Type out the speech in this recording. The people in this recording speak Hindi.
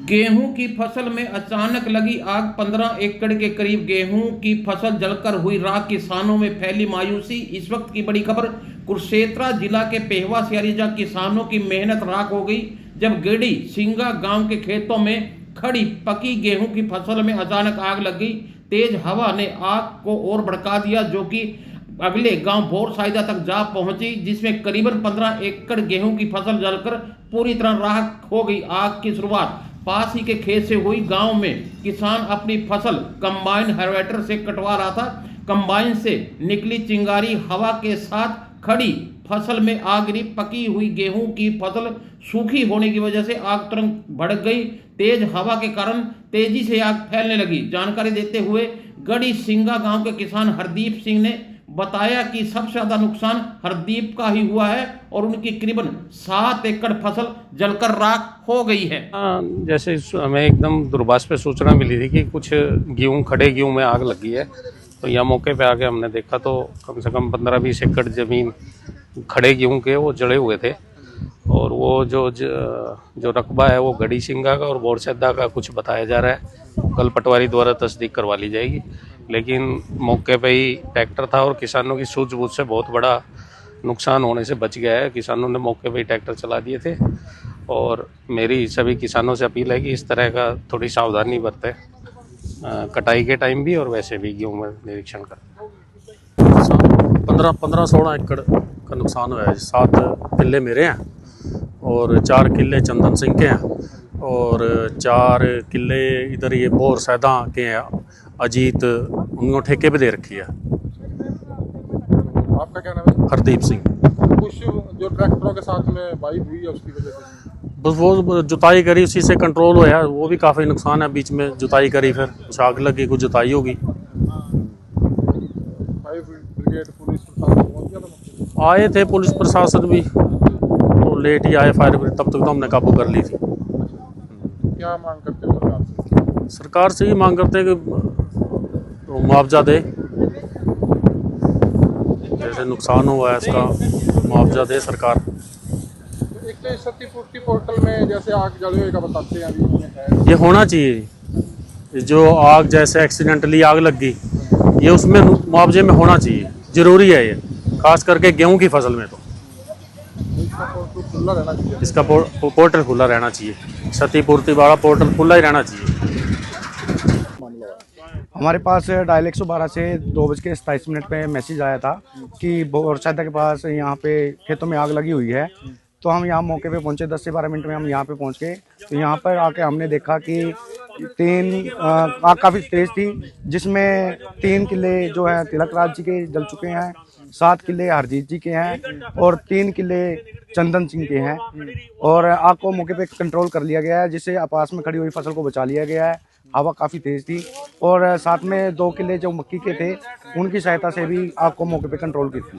गेहूं की फसल में अचानक लगी आग। 15 एकड़ के करीब गेहूं की फसल जलकर हुई राख। किसानों में फैली मायूसी। इस वक्त की बड़ी खबर कुरुक्षेत्र जिला के पेहवा सियारी जहां किसानों की मेहनत राख हो गई जब गेड़ी सिंगा गांव के खेतों में खड़ी पकी गेहूं की फसल में अचानक आग लग गई। तेज हवा ने आग को और भड़का दिया जो कि अगले गांव भोर साइदा तक जा पहुंची, जिसमें करीबन 15 एकड़ गेहूं की फसल जलकर पूरी तरह राख हो गई। आग की शुरुआत पास ही के खेत से हुई। गांव में किसान अपनी फसल कंबाइन हार्वेस्टर से कटवा रहा था। कंबाइन से निकली चिंगारी हवा के साथ खड़ी फसल में आग गिरी। पकी हुई गेहूं की फसल सूखी होने की वजह से आग तुरंत भड़क गई। तेज हवा के कारण तेजी से आग फैलने लगी। जानकारी देते हुए गड़ी सिंगा गांव के किसान हरदीप सिंह ने बताया कि सबसे ज्यादा नुकसान हरदीप का ही हुआ है और उनकी करीबन 7 एकड़ फसल जलकर राख हो गई है। जैसे हमें एकदम दूरभाष पे सूचना मिली थी कि कुछ गेहूं खड़े गेहूं में आग लगी है, तो यहाँ मौके पे आके हमने देखा तो कम से कम 15-20 एकड़ जमीन खड़े गेहूं के वो जड़े हुए थे। और वो जो रकबा है वो गड़ी सिंगा का और बोरसैदा का कुछ बताया जा रहा है। कल पटवारी द्वारा तस्दीक करवा ली जाएगी, लेकिन मौके पे ही ट्रैक्टर था और किसानों की सूझबूझ से बहुत बड़ा नुकसान होने से बच गया है। किसानों ने मौके पे ही ट्रैक्टर चला दिए थे और मेरी सभी किसानों से अपील है कि इस तरह का थोड़ी सावधानी बरतें, कटाई के टाइम भी और वैसे भी गेहूं में निरीक्षण करें। 15-16 एकड़ का नुकसान हुआ है। 7 किले मेरे हैं और 4 किले चंदन सिंह के हैं और 4 किले इधर ये बोर सैदा के हैं। अजीत उनको ठेके पे दे रखी है। आपका क्या नाम है? हरदीप सिंह। कुछ जो ट्रैक्टरों के साथ में वाइब हुई है उसकी वजह से बस वो जुताई करी, उसी से कंट्रोल हुआ। वो भी काफ़ी नुकसान है। बीच में जुताई करी, फिर कुछ आग लगी, कुछ जुताई होगी। फायर ब्रिगेड पुलिस प्रशासन पहुंच गया था? आए थे पुलिस प्रशासन भी, तो लेट ही आए फायर ब्रिगेड, तब तक तो हमने काबू कर ली थी। क्या मांग करते हो सरकार से? सरकार से ही मांग करते हैं कि मुआवजा दे, जैसे नुकसान हुआ है इसका मुआवजा दे सरकार। एक तो क्षतिपूर्ति पोर्टल में जैसे आग जले हुए का बताते हैं अभी है। ये होना चाहिए। जो आग जैसे एक्सीडेंटली आग लग गई, ये उसमें मुआवजे में होना चाहिए, ज़रूरी है ये, खास करके गेहूं की फसल में। तो इसका पोर्टल खुला रहना चाहिए। इसका पोर्टल खुला रहना चाहिए। क्षतिपूर्ति वाला पोर्टल खुला ही रहना चाहिए। हमारे पास डायल 112 से 2:27 पे मैसेज आया था कि बोरसैदा के पास यहाँ पे खेतों में आग लगी हुई है। तो हम यहाँ मौके पे पहुँचे। 10 से 12 मिनट में हम यहाँ पे पहुँच गए। तो यहाँ पर आके हमने देखा कि आग काफ़ी तेज़ थी, जिसमें 3 किले जो है तिलक राज जी के जल चुके हैं, 7 किले हरजीत जी के हैं और 3 किले चंदन सिंह के हैं। और आग को मौके पे कंट्रोल कर लिया गया है, जिससे पास में खड़ी हुई फसल को बचा लिया गया है। हवा काफ़ी तेज़ थी और साथ में 2 किले जो मक्की के थे उनकी सहायता से भी आग को मौके पे कंट्रोल की थी।